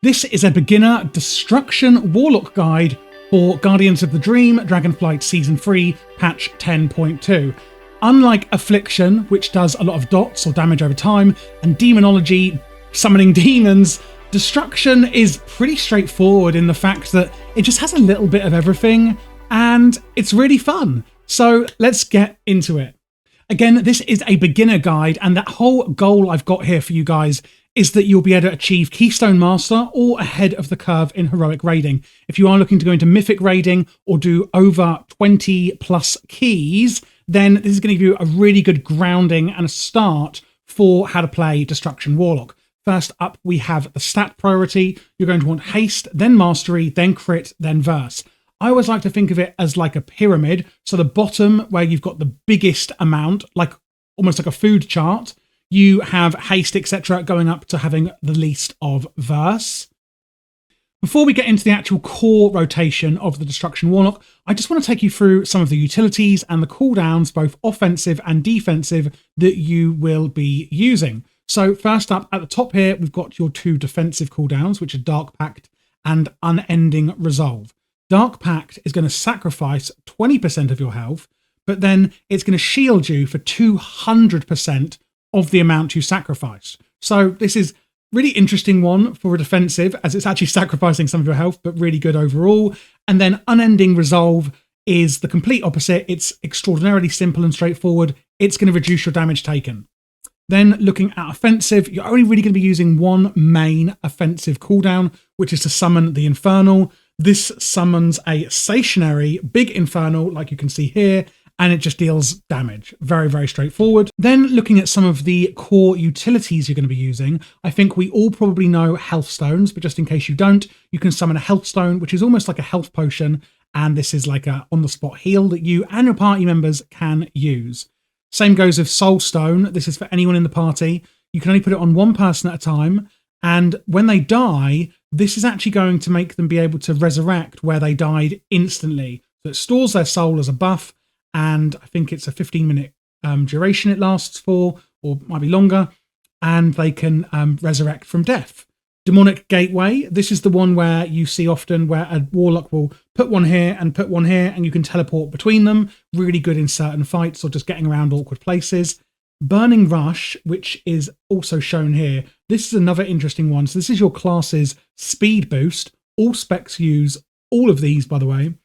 This is a beginner destruction warlock guide for Guardians of the Dream Dragonflight Season 3 patch 10.2. Unlike Affliction, which does a lot of dots or damage over time, and Demonology, summoning demons, Destruction is pretty straightforward in the fact that it just has a little bit of everything, and it's really fun. So let's get into it. Again, this is a beginner guide, and that whole goal I've got here for you guys is that you'll be able to achieve Keystone Master or ahead of the curve in Heroic Raiding. If you are looking to go into Mythic Raiding or do over 20 plus keys, then this is going to give you a really good grounding and a start for how to play Destruction Warlock. First up, we have the stat priority. You're going to want Haste, then Mastery, then Crit, then Verse. I always like to think of it as like a pyramid. So the bottom, where you've got the biggest amount, like almost like a food chart, you have Haste, etc., going up to having the least of Verse. Before we get into the actual core rotation of the Destruction Warlock, I just want to take you through some of the utilities and the cooldowns, both offensive and defensive, that you will be using. So first up, at the top here, we've got your two defensive cooldowns, which are Dark Pact and Unending Resolve. Dark Pact is going to sacrifice 20% of your health, but then it's going to shield you for 200% of the amount you sacrificed. So this is really interesting one for a defensive, as it's actually sacrificing some of your health, but really good overall. And then Unending Resolve is the complete opposite. It's extraordinarily simple and straightforward. It's going to reduce your damage taken. Then looking at offensive, you're only really going to be using one main offensive cooldown, which is to summon the Infernal. This summons a stationary big Infernal, like you can see here, and it just deals damage. Very, very straightforward. Then looking at some of the core utilities you're going to be using, I think we all probably know Health Stones, but just in case you don't, you can summon a Health Stone, which is almost like a health potion, and this is like a on-the-spot heal that you and your party members can use. Same goes with Soul Stone. This is for anyone in the party. You can only put it on one person at a time, and when they die, this is actually going to make them be able to resurrect where they died instantly. So it stores their soul as a buff, and I think it's a 15-minute duration it lasts for, or might be longer, and they can resurrect from death. Demonic Gateway, this is the one where you see often where a Warlock will put one here and put one here, and you can teleport between them. Really good in certain fights or just getting around awkward places. Burning Rush, which is also shown here. This is another interesting one. So this is your class's speed boost. All specs use all of these, by the way.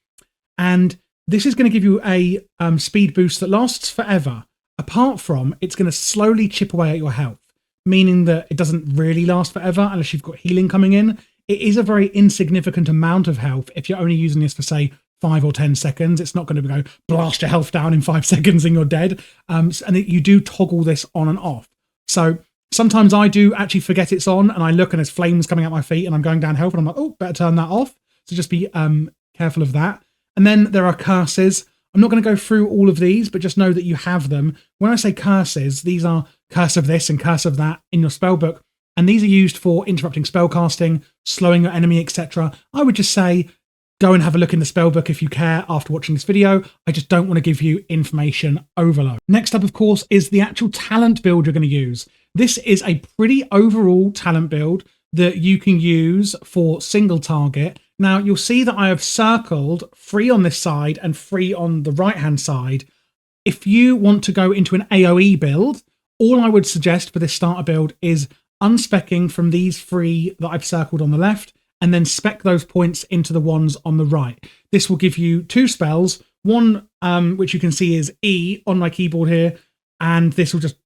And this is going to give you a speed boost that lasts forever. Apart from, it's going to slowly chip away at your health, meaning that it doesn't really last forever unless you've got healing coming in. It is a very insignificant amount of health if you're only using this for, say, 5 or 10 seconds. It's not going to go blast your health down in 5 seconds and you're dead. You do toggle this on and off. So sometimes I do actually forget it's on, and I look and there's flames coming out my feet and I'm going down health and I'm like, oh, better turn that off. So just be careful of that. And then there are curses. I'm not going to go through all of these, but just know that you have them. When I say curses, these are curse of this and curse of that in your spellbook. And these are used for interrupting spellcasting, slowing your enemy, etc. I would just say, go and have a look in the spellbook if you care after watching this video. I just don't want to give you information overload. Next up, of course, is the actual talent build you're going to use. This is a pretty overall talent build that you can use for single target. Now, you'll see that I have circled 3 on this side and 3 on the right-hand side. If you want to go into an AoE build, all I would suggest for this starter build is unspecking from these 3 that I've circled on the left, and then spec those points into the ones on the right. This will give you 2 spells, one which you can see is E on my keyboard here, and this will just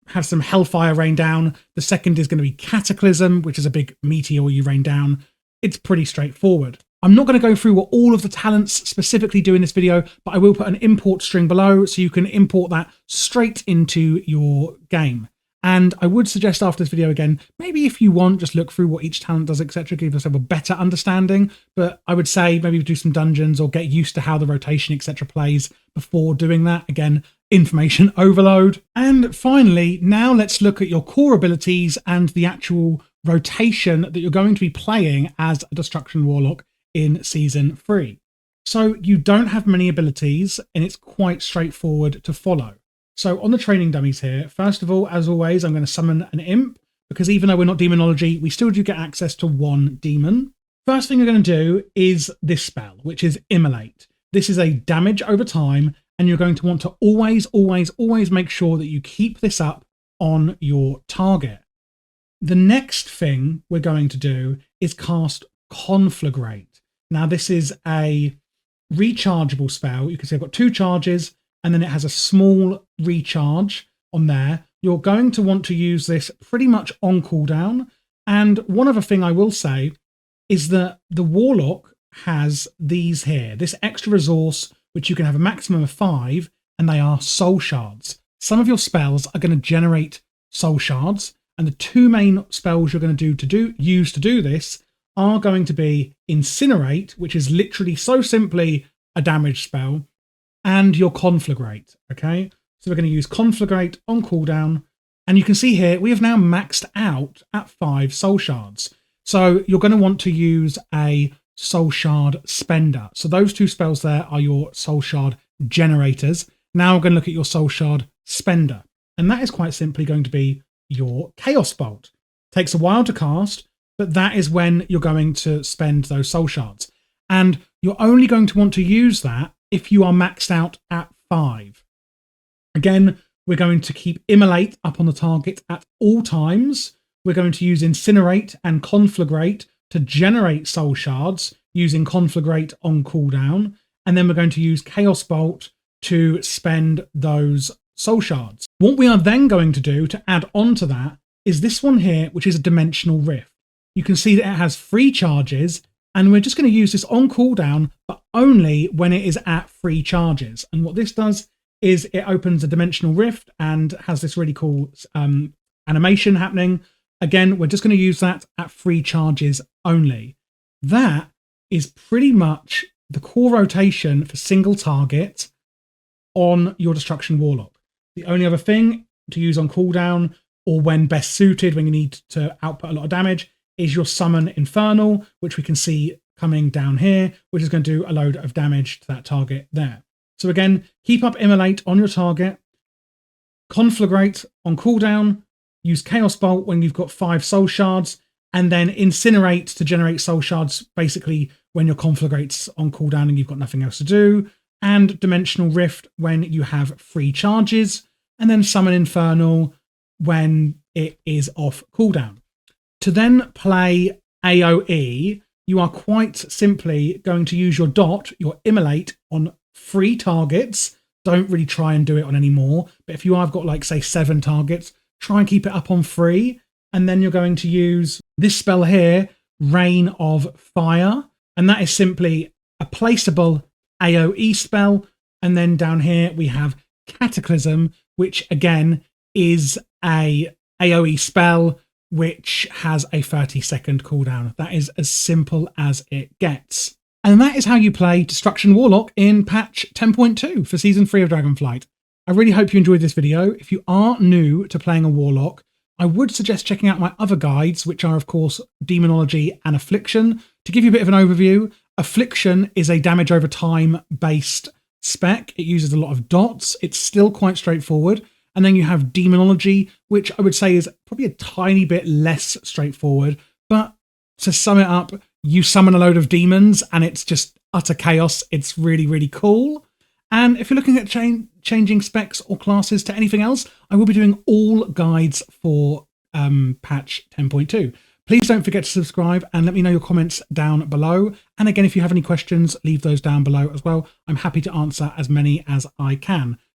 have some Hellfire rain down. The second is going to be Cataclysm, which is a big meteor you rain down. It's pretty straightforward. I'm not going to go through what all of the talents specifically do in this video, but I will put an import string below so you can import that straight into your game. And I would suggest after this video again, maybe if you want, just look through what each talent does, etc., give yourself a better understanding. But I would say maybe do some dungeons or get used to how the rotation, etc., plays before doing that. Again, information overload. And finally, now let's look at your core abilities and the actual rotation that you're going to be playing as a Destruction Warlock in Season 3. So you don't have many abilities, and it's quite straightforward to follow. So on the training dummies here, first of all, as always, I'm going to summon an imp. because even though we're not demonology, we still do get access to one demon. First thing you're going to do is this spell, which is Immolate. This is a damage over time, and you're going to want to always make sure that you keep this up on your target. The next thing we're going to do is cast Conflagrate. Now, this is a rechargeable spell. You can see I've got 2 charges, and then it has a small recharge on there. You're going to want to use this pretty much on cooldown. And one other thing I will say is that the Warlock has these here, this extra resource, which you can have a maximum of 5, and they are soul shards. Some of your spells are going to generate soul shards, and the 2 main spells you're going to use to do this are going to be Incinerate, which is literally so simply a damage spell, and your Conflagrate, okay? So we're going to use Conflagrate on cooldown, and you can see here we have now maxed out at 5 soul shards. So you're going to want to use a soul shard spender. So those 2 spells there are your soul shard generators. Now we're going to look at your soul shard spender, and that is quite simply going to be your Chaos Bolt. Takes a while to cast, but that is when you're going to spend those soul shards. And you're only going to want to use that if you are maxed out at 5. Again, we're going to keep Immolate up on the target at all times. We're going to use Incinerate and Conflagrate to generate soul shards using Conflagrate on cooldown. And then we're going to use Chaos Bolt to spend those soul shards. What we are then going to do to add on to that is this one here, which is a Dimensional Rift. You can see that it has 3 charges, and we're just going to use this on cooldown, but only when it is at 3 charges. And what this does is it opens a Dimensional Rift and has this really cool animation happening. Again, we're just going to use that at 3 charges only. That is pretty much the core rotation for single target on your Destruction Warlock. The only other thing to use on cooldown, or when best suited, when you need to output a lot of damage, is your Summon Infernal, which we can see coming down here, which is going to do a load of damage to that target there. So again, keep up Immolate on your target, Conflagrate on cooldown, use Chaos Bolt when you've got 5 soul shards, and then Incinerate to generate soul shards basically when your Conflagrate's on cooldown and you've got nothing else to do, and Dimensional Rift when you have 3 charges, and then Summon Infernal when it is off cooldown. To then play AoE, you are quite simply going to use your dot, your Immolate, on 3 targets. Don't really try and do it on any more, but if you have got like say 7 targets, try and keep it up on 3, and then you're going to use this spell here, Rain of Fire, and that is simply a placeable AoE spell. And then down here we have Cataclysm, which again is a AoE spell which has a 30-second cooldown. That is as simple as it gets. And that is how you play Destruction Warlock in patch 10.2 for Season 3 of Dragonflight. I really hope you enjoyed this video. If you are new to playing a Warlock, I would suggest checking out my other guides, which are, of course, Demonology and Affliction. To give you a bit of an overview, Affliction is a damage over time based spec. It uses a lot of dots. It's still quite straightforward. And then you have Demonology, which I would say is probably a tiny bit less straightforward. But to sum it up, you summon a load of demons and it's just utter chaos. It's really, really cool. And if you're looking at changing specs or classes to anything else, I will be doing all guides for patch 10.2. Please don't forget to subscribe and let me know your comments down below. And again, if you have any questions, leave those down below as well. I'm happy to answer as many as I can.